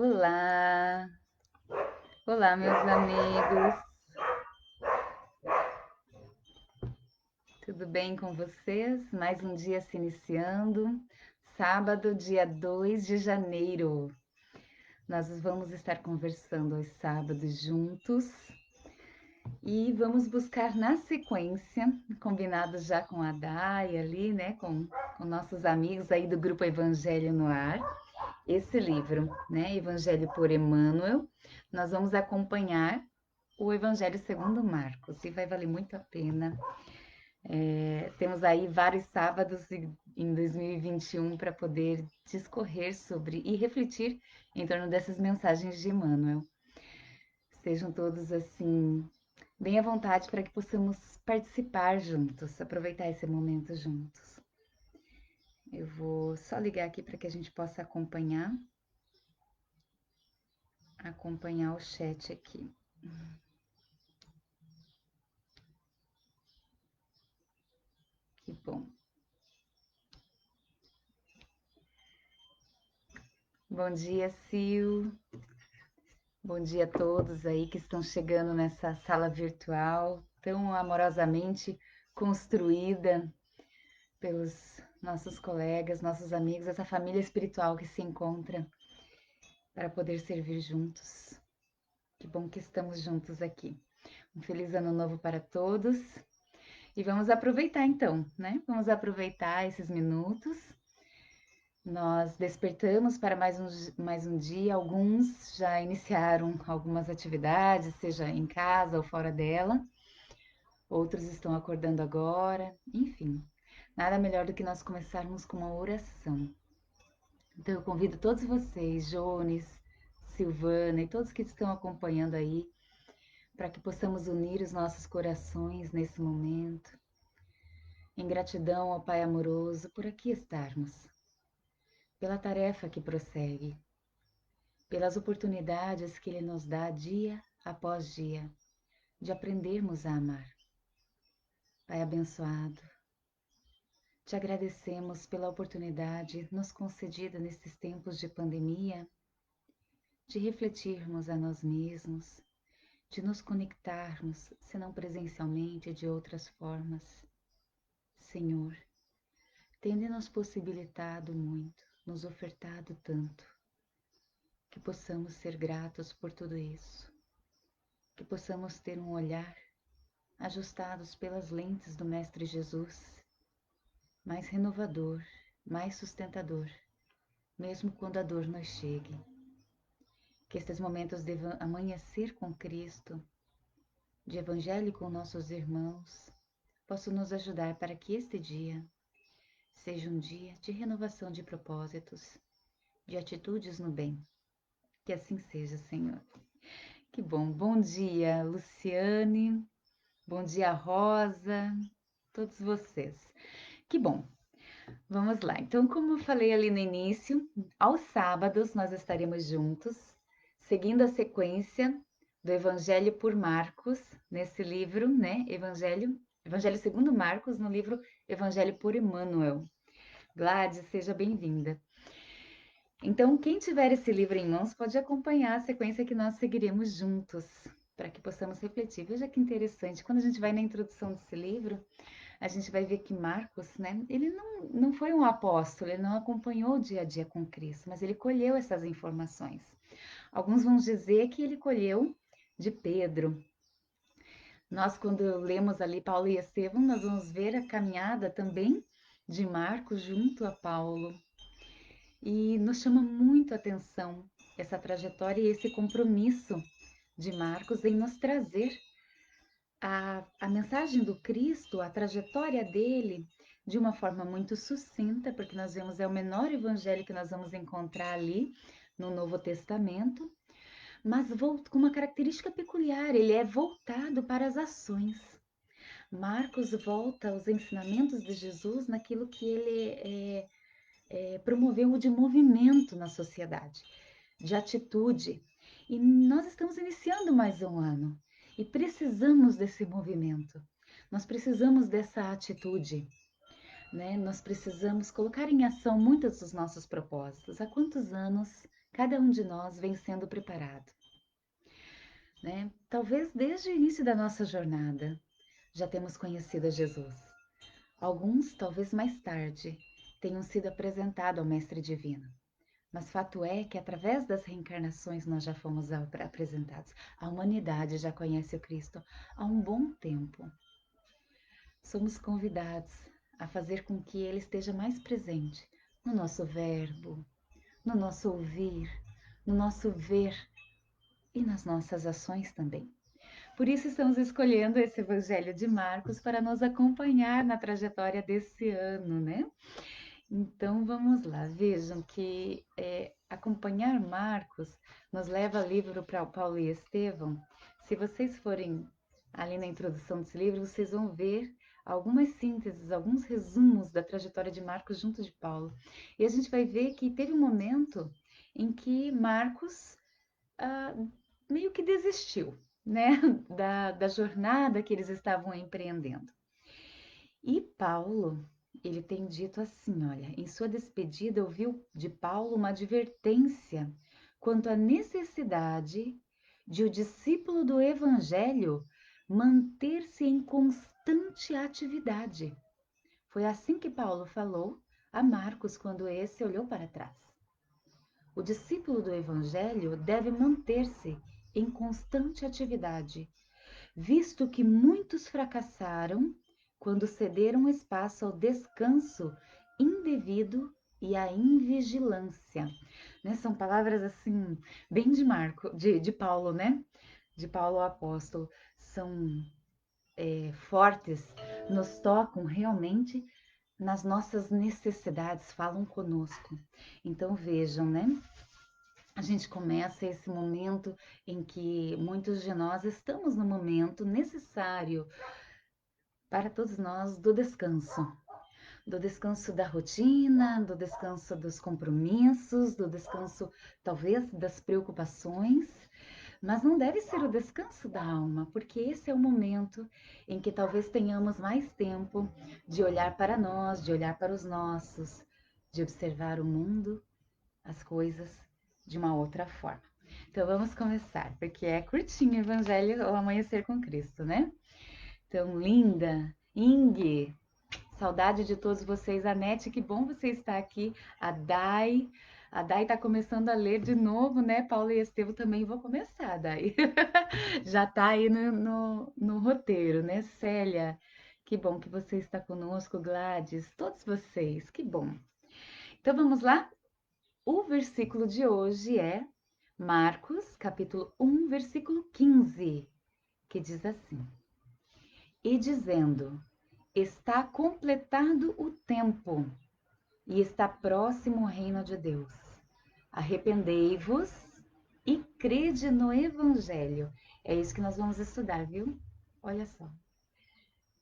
Olá, olá, meus amigos, tudo bem com vocês? Mais um dia se iniciando, sábado, dia 2 de janeiro. Nós vamos estar conversando aos sábados juntos e vamos buscar na sequência, combinado já com a Dai ali, né, com nossos amigos aí do Grupo Evangelho no Ar, esse livro, né, Evangelho por Emmanuel. Nós vamos acompanhar o Evangelho segundo Marcos e vai valer muito a pena. Temos aí vários sábados em 2021 para poder discorrer sobre e refletir em torno dessas mensagens de Emmanuel. Sejam todos assim bem à vontade para que possamos participar juntos, aproveitar esse momento juntos. Eu vou só ligar aqui para que a gente possa acompanhar o chat aqui. Que bom. Bom dia, Sil. Bom dia a todos aí que estão chegando nessa sala virtual tão amorosamente construída pelos nossos colegas, nossos amigos, essa família espiritual que se encontra para poder servir juntos. Que bom que estamos juntos aqui. Um feliz ano novo para todos. E vamos aproveitar então, né? Vamos aproveitar esses minutos. Nós despertamos para mais um dia. Alguns já iniciaram algumas atividades, seja em casa ou fora dela. Outros estão acordando agora. Enfim, nada melhor do que nós começarmos com uma oração. Então eu convido todos vocês, Jones, Silvana e todos que estão acompanhando aí, para que possamos unir os nossos corações nesse momento, em gratidão ao Pai amoroso por aqui estarmos, pela tarefa que prossegue, pelas oportunidades que Ele nos dá dia após dia, de aprendermos a amar. Pai abençoado, te agradecemos pela oportunidade nos concedida nesses tempos de pandemia, de refletirmos a nós mesmos, de nos conectarmos, se não presencialmente, de outras formas. Senhor, tende nos possibilitado muito, nos ofertado tanto, que possamos ser gratos por tudo isso, que possamos ter um olhar ajustados pelas lentes do Mestre Jesus, mais renovador, mais sustentador, mesmo quando a dor nos chegue. Que estes momentos de amanhecer com Cristo, de Evangelho com nossos irmãos, possam nos ajudar para que este dia seja um dia de renovação de propósitos, de atitudes no bem. Que assim seja, Senhor. Que bom. Bom dia, Luciane. Bom dia, Rosa. Todos vocês. Que bom. Vamos lá. Então, como eu falei ali no início, aos sábados nós estaremos juntos, seguindo a sequência do Evangelho por Marcos, nesse livro, né? Evangelho segundo Marcos, no livro Evangelho por Emmanuel. Gladys, seja bem-vinda. Então, quem tiver esse livro em mãos pode acompanhar a sequência que nós seguiremos juntos, para que possamos refletir. Veja que interessante, quando a gente vai na introdução desse livro, a gente vai ver que Marcos, né, ele não foi um apóstolo, ele não acompanhou o dia a dia com Cristo, mas ele colheu essas informações. Alguns vão dizer que ele colheu de Pedro. Nós, quando lemos ali Paulo e Estevão, nós vamos ver a caminhada também de Marcos junto a Paulo. E nos chama muito a atenção essa trajetória e esse compromisso de Marcos em nos trazer a mensagem do Cristo, a trajetória dele, de uma forma muito sucinta, porque nós vemos é o menor evangelho que nós vamos encontrar ali no Novo Testamento, mas com uma característica peculiar, ele é voltado para as ações. Marcos volta aos ensinamentos de Jesus naquilo que ele promoveu de movimento na sociedade, de atitude. E nós estamos iniciando mais um ano e precisamos desse movimento, nós precisamos dessa atitude, né? Nós precisamos colocar em ação muitos dos nossos propósitos. Há quantos anos Cada um de nós vem sendo preparado, né? Talvez desde o início da nossa jornada já temos conhecido a Jesus. Alguns, talvez mais tarde, tenham sido apresentados ao Mestre Divino. Mas fato é que através das reencarnações nós já fomos apresentados. A humanidade já conhece o Cristo há um bom tempo. Somos convidados a fazer com que Ele esteja mais presente no nosso verbo, no nosso ouvir, no nosso ver e nas nossas ações também. Por isso estamos escolhendo esse Evangelho de Marcos para nos acompanhar na trajetória desse ano, né? Então vamos lá, vejam que acompanhar Marcos nos leva ao livro para Paulo e Estevão. Se vocês forem ali na introdução desse livro, vocês vão ver algumas sínteses, alguns resumos da trajetória de Marcos junto de Paulo. E a gente vai ver que teve um momento em que Marcos ah, meio que desistiu, né, da jornada que eles estavam empreendendo. E Paulo, ele tem dito assim, olha, em sua despedida ouviu de Paulo uma advertência quanto à necessidade de o discípulo do evangelho manter-se em constante atividade. Foi assim que Paulo falou a Marcos quando esse olhou para trás. O discípulo do evangelho deve manter-se em constante atividade, visto que muitos fracassaram quando cederam espaço ao descanso indevido e à invigilância. Né? São palavras assim, bem de Paulo, né? De Paulo o apóstolo. São fortes, nos tocam realmente nas nossas necessidades, falam conosco. Então vejam, né? A gente começa esse momento em que muitos de nós estamos no momento necessário para todos nós do descanso da rotina, do descanso dos compromissos, do descanso talvez das preocupações, mas não deve ser o descanso da alma, porque esse é o momento em que talvez tenhamos mais tempo de olhar para nós, de olhar para os nossos, de observar o mundo, as coisas de uma outra forma. Então vamos começar, porque é curtinho o Evangelho ao Amanhecer com Cristo, né? Então, linda, Ingue, saudade de todos vocês. Anete, que bom você estar aqui. A Dai está começando a ler de novo, né? Paulo e Estevam também vou começar, Dai. Já está aí no roteiro, né? Célia, que bom que você está conosco. Gladys, todos vocês, que bom. Então vamos lá? O versículo de hoje é Marcos, capítulo 1, versículo 15, que diz assim: E dizendo, está completado o tempo e está próximo o reino de Deus. Arrependei-vos e crede no Evangelho. É isso que nós vamos estudar, viu? Olha só.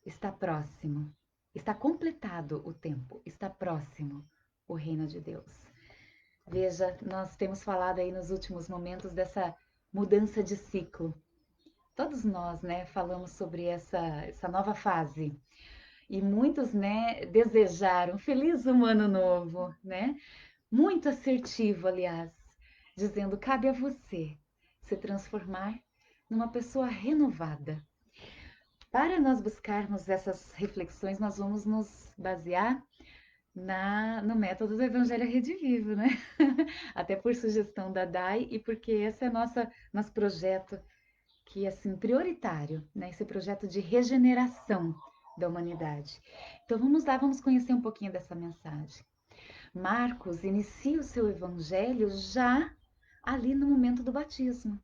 Está próximo, está completado o tempo, está próximo o reino de Deus. Veja, nós temos falado aí nos últimos momentos dessa mudança de ciclo. Todos nós, né, falamos sobre essa nova fase. E muitos, né, desejaram feliz um ano novo, né? Muito assertivo, aliás, dizendo: cabe a você se transformar numa pessoa renovada. Para nós buscarmos essas reflexões, nós vamos nos basear no método do Evangelho Redivivo, né? Até por sugestão da Dai e porque esse é nosso projeto que assim prioritário, né? Esse projeto de regeneração da humanidade. Então vamos lá, vamos conhecer um pouquinho dessa mensagem. Marcos inicia o seu evangelho já ali no momento do batismo.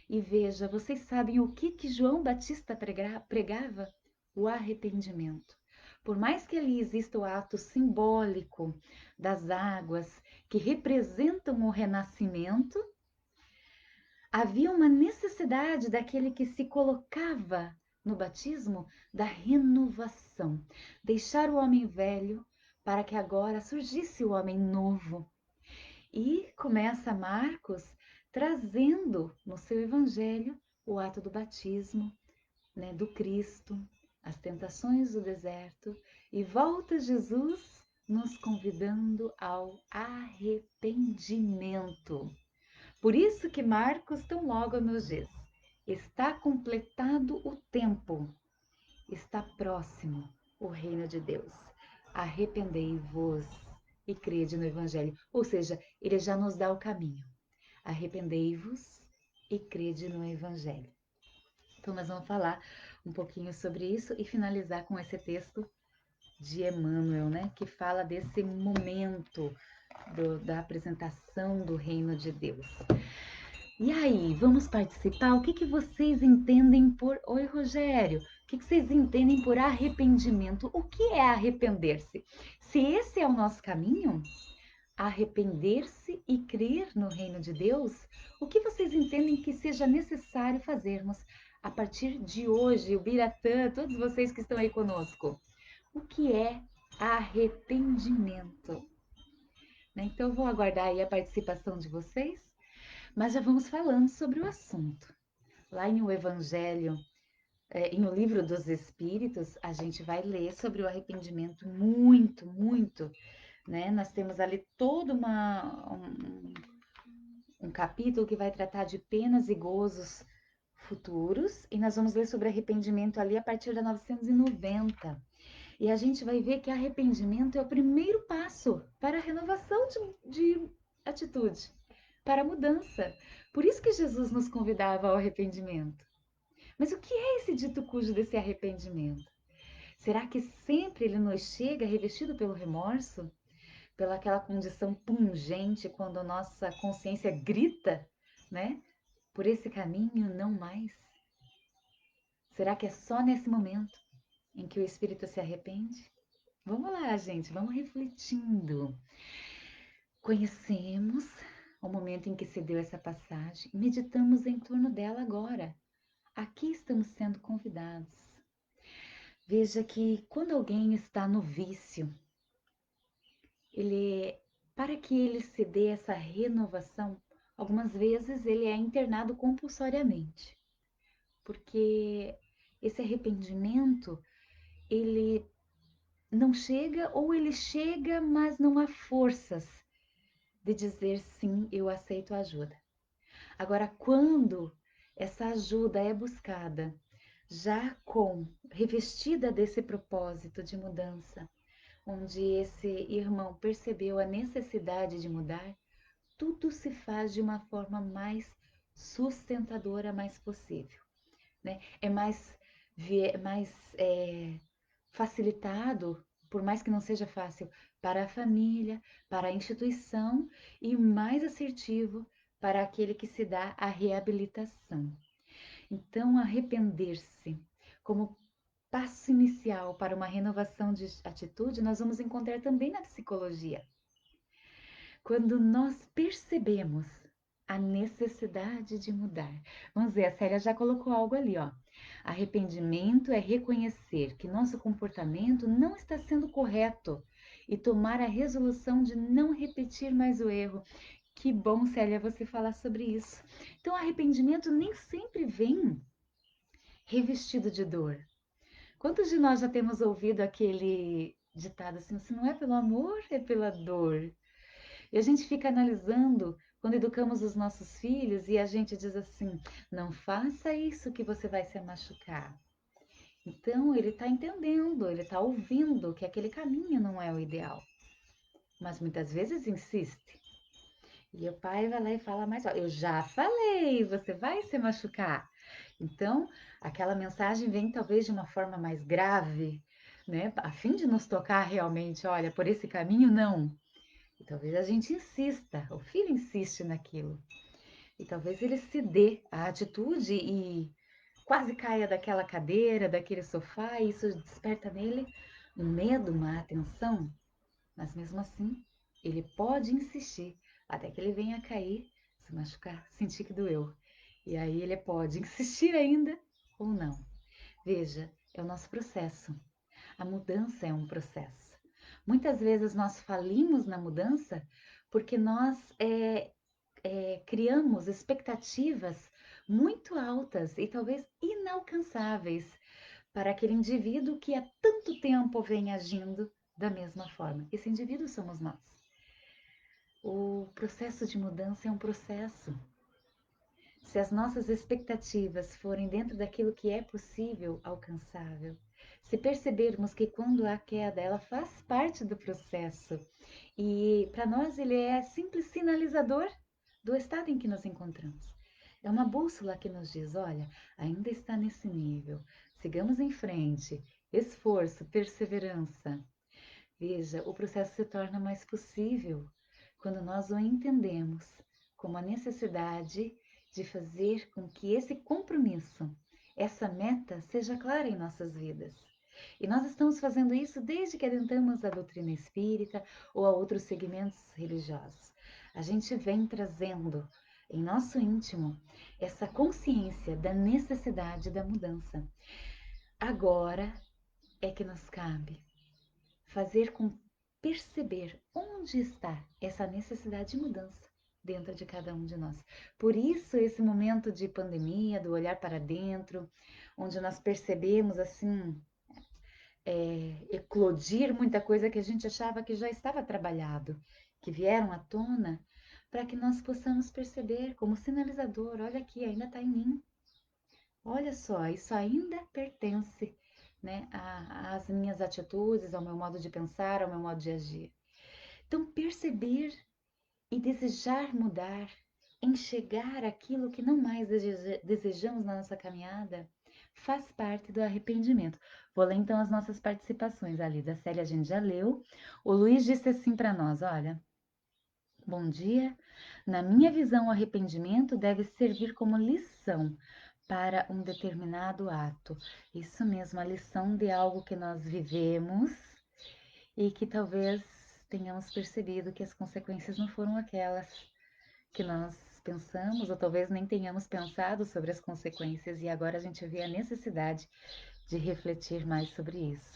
E veja, vocês sabem o que João Batista pregava? O arrependimento. Por mais que ali exista o ato simbólico das águas que representam o renascimento, havia uma necessidade daquele que se colocava no batismo da renovação, deixar o homem velho para que agora surgisse o homem novo. E começa Marcos trazendo no seu evangelho o ato do batismo, né, do Cristo, as tentações do deserto, e volta Jesus nos convidando ao arrependimento. Por isso que Marcos tão logo nos diz: está completado o tempo, está próximo o reino de Deus. Arrependei-vos e crede no Evangelho. Ou seja, ele já nos dá o caminho. Arrependei-vos e crede no Evangelho. Então, nós vamos falar um pouquinho sobre isso e finalizar com esse texto de Emmanuel, né, que fala desse momento da apresentação do reino de Deus. E aí, vamos participar? O que vocês entendem por... Oi, Rogério. O que vocês entendem por arrependimento? O que é arrepender-se? Se esse é o nosso caminho, arrepender-se e crer no reino de Deus, o que vocês entendem que seja necessário fazermos a partir de hoje? O Biratã, todos vocês que estão aí conosco. O que é arrependimento? Então, eu vou aguardar aí a participação de vocês, mas já vamos falando sobre o assunto. Lá em O Evangelho, em O Livro dos Espíritos, a gente vai ler sobre o arrependimento muito, né? Nós temos ali todo um capítulo que vai tratar de penas e gozos futuros, e nós vamos ler sobre arrependimento ali a partir da 990. E a gente vai ver que arrependimento é o primeiro passo para a renovação de atitude, para a mudança. Por isso que Jesus nos convidava ao arrependimento. Mas o que é esse dito cujo desse arrependimento? Será que sempre ele nos chega revestido pelo remorso? Pela aquela condição pungente quando a nossa consciência grita, né? Por esse caminho não mais? Será que é só nesse momento em que o espírito se arrepende? Vamos lá, gente, vamos refletindo. Conhecemos o momento em que se deu essa passagem, meditamos em torno dela agora. Aqui estamos sendo convidados. Veja que quando alguém está no vício, para que ele se dê essa renovação, algumas vezes ele é internado compulsoriamente, porque esse arrependimento, ele não chega ou ele chega, mas não há forças de dizer sim, eu aceito a ajuda. Agora, quando essa ajuda é buscada, já revestida desse propósito de mudança, onde esse irmão percebeu a necessidade de mudar, tudo se faz de uma forma mais sustentadora, mais possível, né? É mais facilitado, por mais que não seja fácil, para a família, para a instituição e mais assertivo para aquele que se dá a reabilitação. Então, arrepender-se como passo inicial para uma renovação de atitude, nós vamos encontrar também na psicologia. Quando nós percebemos a necessidade de mudar. Vamos ver, a Célia já colocou algo ali, ó. Arrependimento é reconhecer que nosso comportamento não está sendo correto e tomar a resolução de não repetir mais o erro. Que bom, Célia, você falar sobre isso. Então, arrependimento nem sempre vem revestido de dor. Quantos de nós já temos ouvido aquele ditado assim, se não é pelo amor, é pela dor? E a gente fica analisando quando educamos os nossos filhos e a gente diz assim: não faça isso que você vai se machucar. Então ele está entendendo, ele está ouvindo que aquele caminho não é o ideal, mas muitas vezes insiste. E o pai vai lá e fala: mas ó, eu já falei, você vai se machucar. Então aquela mensagem vem talvez de uma forma mais grave, né? A fim de nos tocar realmente: olha, por esse caminho não. E talvez a gente insista, o filho insiste naquilo. E talvez ele se dê a atitude e quase caia daquela cadeira, daquele sofá, e isso desperta nele um medo, uma atenção. Mas mesmo assim, ele pode insistir até que ele venha a cair, se machucar, sentir que doeu. E aí ele pode insistir ainda ou não. Veja, é o nosso processo. A mudança é um processo. Muitas vezes nós falimos na mudança porque nós criamos expectativas muito altas e talvez inalcançáveis para aquele indivíduo que há tanto tempo vem agindo da mesma forma. Esse indivíduo somos nós. O processo de mudança é um processo. se as nossas expectativas forem dentro daquilo que é possível, alcançável, se percebermos que quando há queda, ela faz parte do processo e para nós ele é simples sinalizador do estado em que nos encontramos. É uma bússola que nos diz: olha, ainda está nesse nível, sigamos em frente, esforço, perseverança. Veja, o processo se torna mais possível quando nós o entendemos como a necessidade de fazer com que esse compromisso, essa meta, seja clara em nossas vidas. E nós estamos fazendo isso desde que adentramos a doutrina espírita ou a outros segmentos religiosos. A gente vem trazendo em nosso íntimo essa consciência da necessidade da mudança. Agora é que nos cabe fazer com perceber onde está essa necessidade de mudança dentro de cada um de nós. Por isso esse momento de pandemia, do olhar para dentro, onde nós percebemos assim eclodir muita coisa que a gente achava que já estava trabalhado, que vieram à tona, para que nós possamos perceber como sinalizador, olha aqui, ainda está em mim. Olha só, isso ainda pertence, né, às minhas atitudes, ao meu modo de pensar, ao meu modo de agir. Então, perceber e desejar mudar, enxergar aquilo que não mais desejamos na nossa caminhada, faz parte do arrependimento. Vou ler então as nossas participações ali. Da Célia a gente já leu. O Luiz disse assim para nós: olha, bom dia. Na minha visão, o arrependimento deve servir como lição para um determinado ato. Isso mesmo, a lição de algo que nós vivemos e que talvez tenhamos percebido que as consequências não foram aquelas que nós pensamos, ou talvez nem tenhamos pensado sobre as consequências, e agora a gente vê a necessidade de refletir mais sobre isso.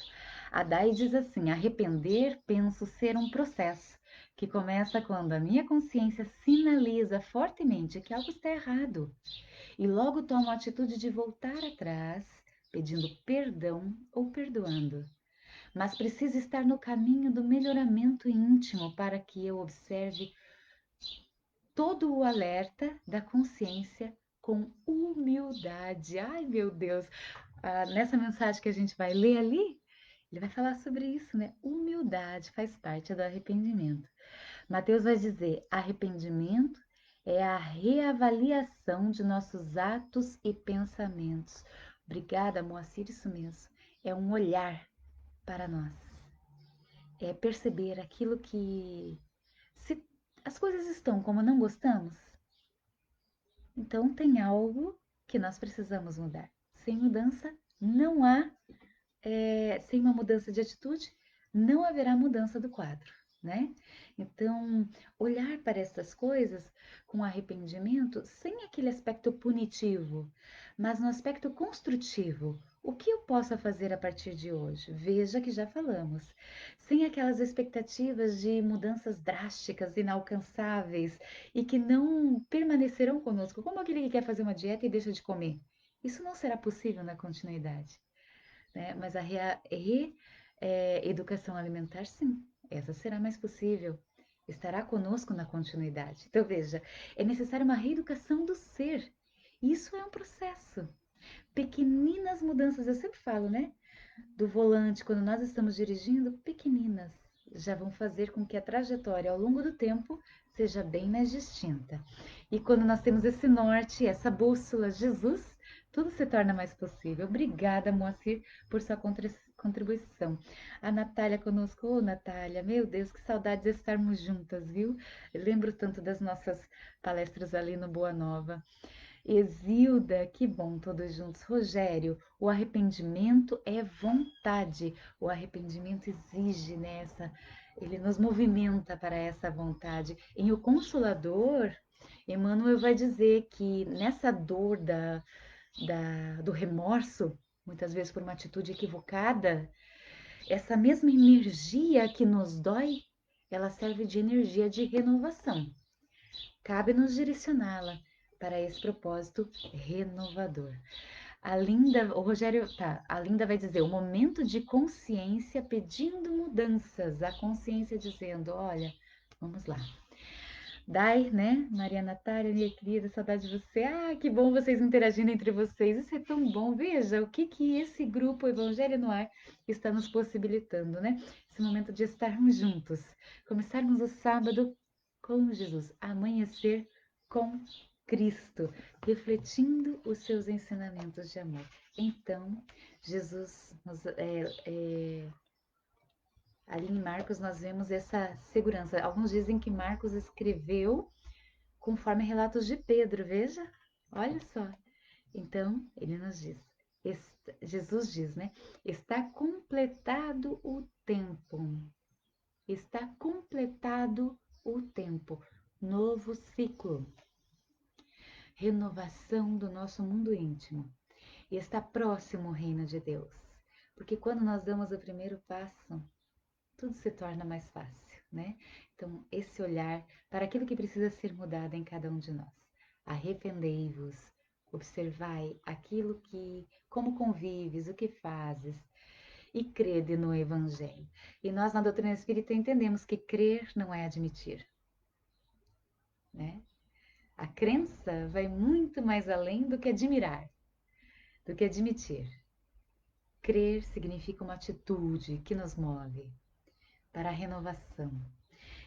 A Dai diz assim: arrepender, penso ser um processo que começa quando a minha consciência sinaliza fortemente que algo está errado e logo tomo a atitude de voltar atrás, pedindo perdão ou perdoando. Mas preciso estar no caminho do melhoramento íntimo para que eu observe todo o alerta da consciência com humildade. Ai, meu Deus! Nessa mensagem que a gente vai ler ali, ele vai falar sobre isso, né? Humildade faz parte do arrependimento. Mateus vai dizer: arrependimento é a reavaliação de nossos atos e pensamentos. Obrigada, Moacir, isso mesmo. É um olhar para nós. É perceber aquilo que. Se as coisas estão como não gostamos, então tem algo que nós precisamos mudar. Sem mudança, não há sem uma mudança de atitude, não haverá mudança do quadro, né? Então, olhar para essas coisas com arrependimento, sem aquele aspecto punitivo, mas no aspecto construtivo. O que eu posso fazer a partir de hoje? Veja que já falamos. Sem aquelas expectativas de mudanças drásticas, inalcançáveis e que não permanecerão conosco, como aquele que quer fazer uma dieta e deixa de comer. Isso não será possível na continuidade, né? Mas a educação alimentar, sim, essa será mais possível. Estará conosco na continuidade. Então, veja, é necessária uma reeducação do ser. Isso é um processo. Pequeninas mudanças, eu sempre falo, né? Do volante, quando nós estamos dirigindo, pequeninas, já vão fazer com que a trajetória ao longo do tempo seja bem mais distinta. E quando nós temos esse norte, essa bússola, Jesus, tudo se torna mais possível. Obrigada, Moacir, por sua contribuição. A Natália conosco, ô Natália, meu Deus, que saudades de estarmos juntas, viu? Eu lembro tanto das nossas palestras ali no Boa Nova. Exilda, que bom, todos juntos. Rogério, o arrependimento é vontade. O arrependimento exige nessa, ele nos movimenta para essa vontade. Em O Consolador, Emmanuel vai dizer que nessa dor do remorso, muitas vezes por uma atitude equivocada, essa mesma energia que nos dói, ela serve de energia de renovação. Cabe-nos direcioná-la para esse propósito renovador. O Rogério, tá, a Linda vai dizer, o momento de consciência pedindo mudanças, a consciência dizendo, olha, vamos lá. Dai, né? Maria Natália, minha querida, saudade de você. Ah, que bom vocês interagindo entre vocês. Isso é tão bom. Veja o que esse grupo Evangelho no Ar está nos possibilitando, né? Esse momento de estarmos juntos. Começarmos o sábado com Jesus, amanhecer com Cristo, refletindo os seus ensinamentos de amor. Então, Jesus ali em Marcos nós vemos essa segurança. Alguns dizem que Marcos escreveu conforme relatos de Pedro, veja, olha só. Então, ele nos diz, Jesus diz, né? Está completado o tempo. Está completado o tempo. Novo ciclo. Renovação do nosso mundo íntimo. E está próximo o reino de Deus. Porque quando nós damos o primeiro passo, tudo se torna mais fácil, né? Então, esse olhar para aquilo que precisa ser mudado em cada um de nós. Arrependei-vos, observai aquilo que, como convives, o que fazes, e crede no Evangelho. E nós, na doutrina espírita, entendemos que crer não é admitir, né? A crença vai muito mais além do que admirar, do que admitir. Crer significa uma atitude que nos move para a renovação.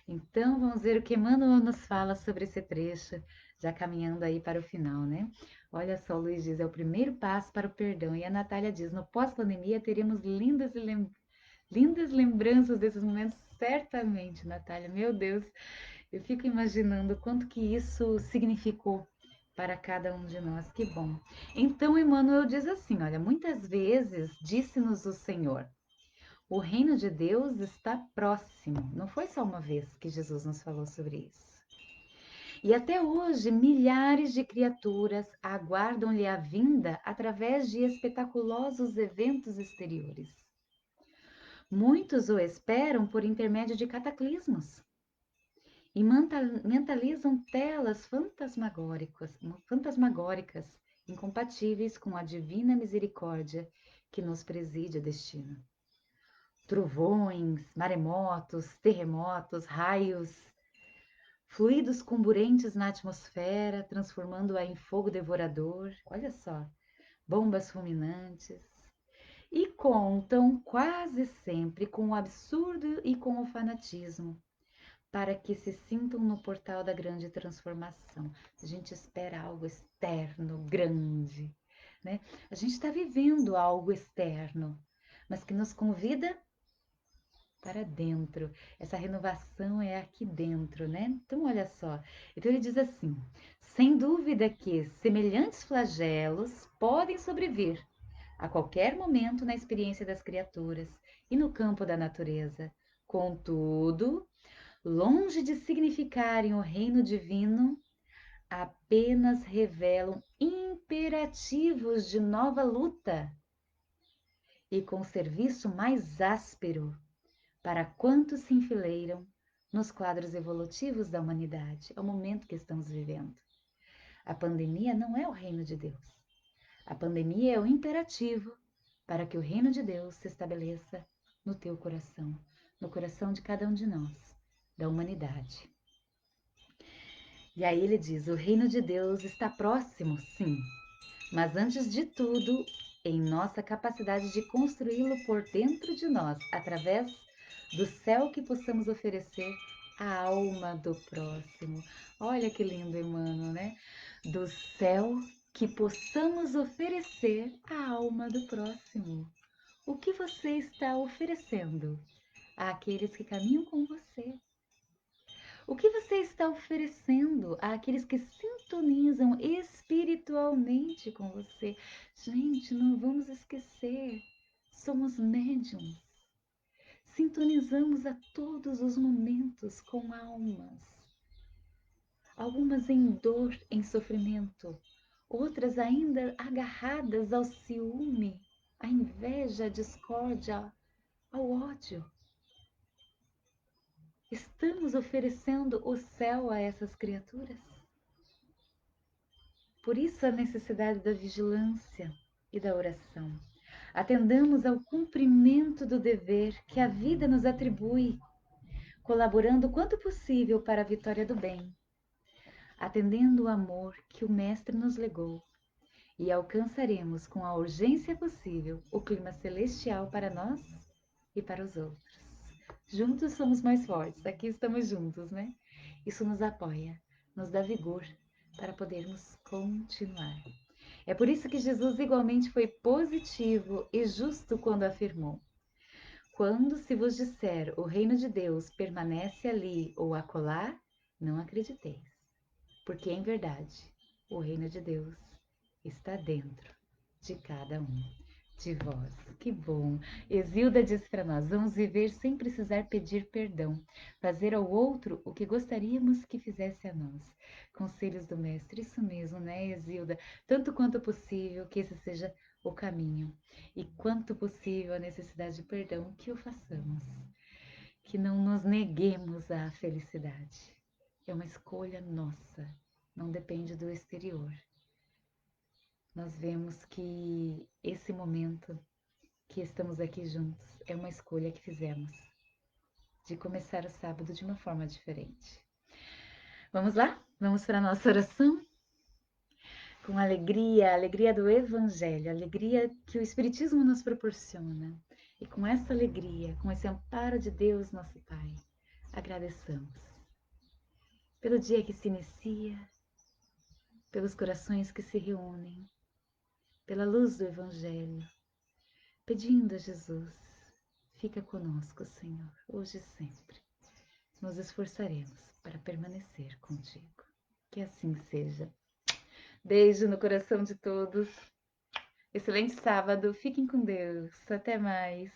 Então, vamos ver o que Emmanuel nos fala sobre esse trecho, já caminhando aí para o final, né? Olha só, o Luiz diz, é o primeiro passo para o perdão. E a Natália diz, no pós-pandemia teremos lindas lembranças desses momentos, certamente, Natália. Meu Deus, eu fico imaginando quanto que isso significou para cada um de nós. Que bom. Então, Emmanuel diz assim, olha, muitas vezes disse-nos o Senhor, o reino de Deus está próximo. Não foi só uma vez que Jesus nos falou sobre isso. E até hoje, milhares de criaturas aguardam-lhe a vinda através de espetaculosos eventos exteriores. Muitos o esperam por intermédio de cataclismos e mentalizam telas fantasmagóricas, incompatíveis com a divina misericórdia que nos preside o destino. Trovões, maremotos, terremotos, raios, fluidos comburentes na atmosfera, transformando-a em fogo devorador. Olha só, bombas fulminantes. E contam quase sempre com o absurdo e com o fanatismo, para que se sintam no portal da grande transformação. A gente espera algo externo, grande, né? A gente está vivendo algo externo, mas que nos convida para dentro. Essa renovação é aqui dentro, né? Então, olha só. Então, ele diz assim: sem dúvida que semelhantes flagelos podem sobrevir a qualquer momento na experiência das criaturas e no campo da natureza. Contudo, longe de significarem o reino divino, apenas revelam imperativos de nova luta e com serviço mais áspero para quantos se enfileiram nos quadros evolutivos da humanidade. É o momento que estamos vivendo. A pandemia não é o reino de Deus. A pandemia é o imperativo para que o reino de Deus se estabeleça no teu coração, no coração de cada um de nós, da humanidade. E aí ele diz: o reino de Deus está próximo, sim, mas antes de tudo, em nossa capacidade de construí-lo por dentro de nós, através do céu que possamos oferecer à alma do próximo. Olha que lindo, Emmanuel, né? Do céu que possamos oferecer à alma do próximo. O que você está oferecendo àqueles que caminham com você? O que você está oferecendo àqueles que sintonizam espiritualmente com você? Gente, não vamos esquecer, somos médiums. Sintonizamos a todos os momentos com almas. Algumas em dor, em sofrimento, outras ainda agarradas ao ciúme, à inveja, à discórdia, ao ódio. Estamos oferecendo o céu a essas criaturas? Por isso a necessidade da vigilância e da oração. Atendamos ao cumprimento do dever que a vida nos atribui, colaborando quanto possível para a vitória do bem, atendendo o amor que o Mestre nos legou, e alcançaremos com a urgência possível o clima celestial para nós e para os outros. Juntos somos mais fortes, aqui estamos juntos, né? Isso nos apoia, nos dá vigor para podermos continuar. É por isso que Jesus igualmente foi positivo e justo quando afirmou: quando se vos disser o reino de Deus permanece ali ou acolá, não acrediteis, porque em verdade o reino de Deus está dentro de cada um de vós. Que bom! Exilda diz para nós: vamos viver sem precisar pedir perdão, fazer ao outro o que gostaríamos que fizesse a nós. Conselhos do Mestre, isso mesmo, né, Exilda? Tanto quanto possível que esse seja o caminho, e quanto possível a necessidade de perdão, que o façamos, que não nos neguemos à felicidade. É uma escolha nossa, não depende do exterior. Nós vemos que esse momento que estamos aqui juntos é uma escolha que fizemos de começar o sábado de uma forma diferente. Vamos lá? Vamos para a nossa oração? Com alegria, a alegria do Evangelho, a alegria que o Espiritismo nos proporciona. E com essa alegria, com esse amparo de Deus, nosso Pai, agradeçamos pelo dia que se inicia, pelos corações que se reúnem, pela luz do Evangelho, pedindo a Jesus: fica conosco, Senhor, hoje e sempre. Nos esforçaremos para permanecer contigo. Que assim seja. Beijo no coração de todos. Excelente sábado. Fiquem com Deus. Até mais.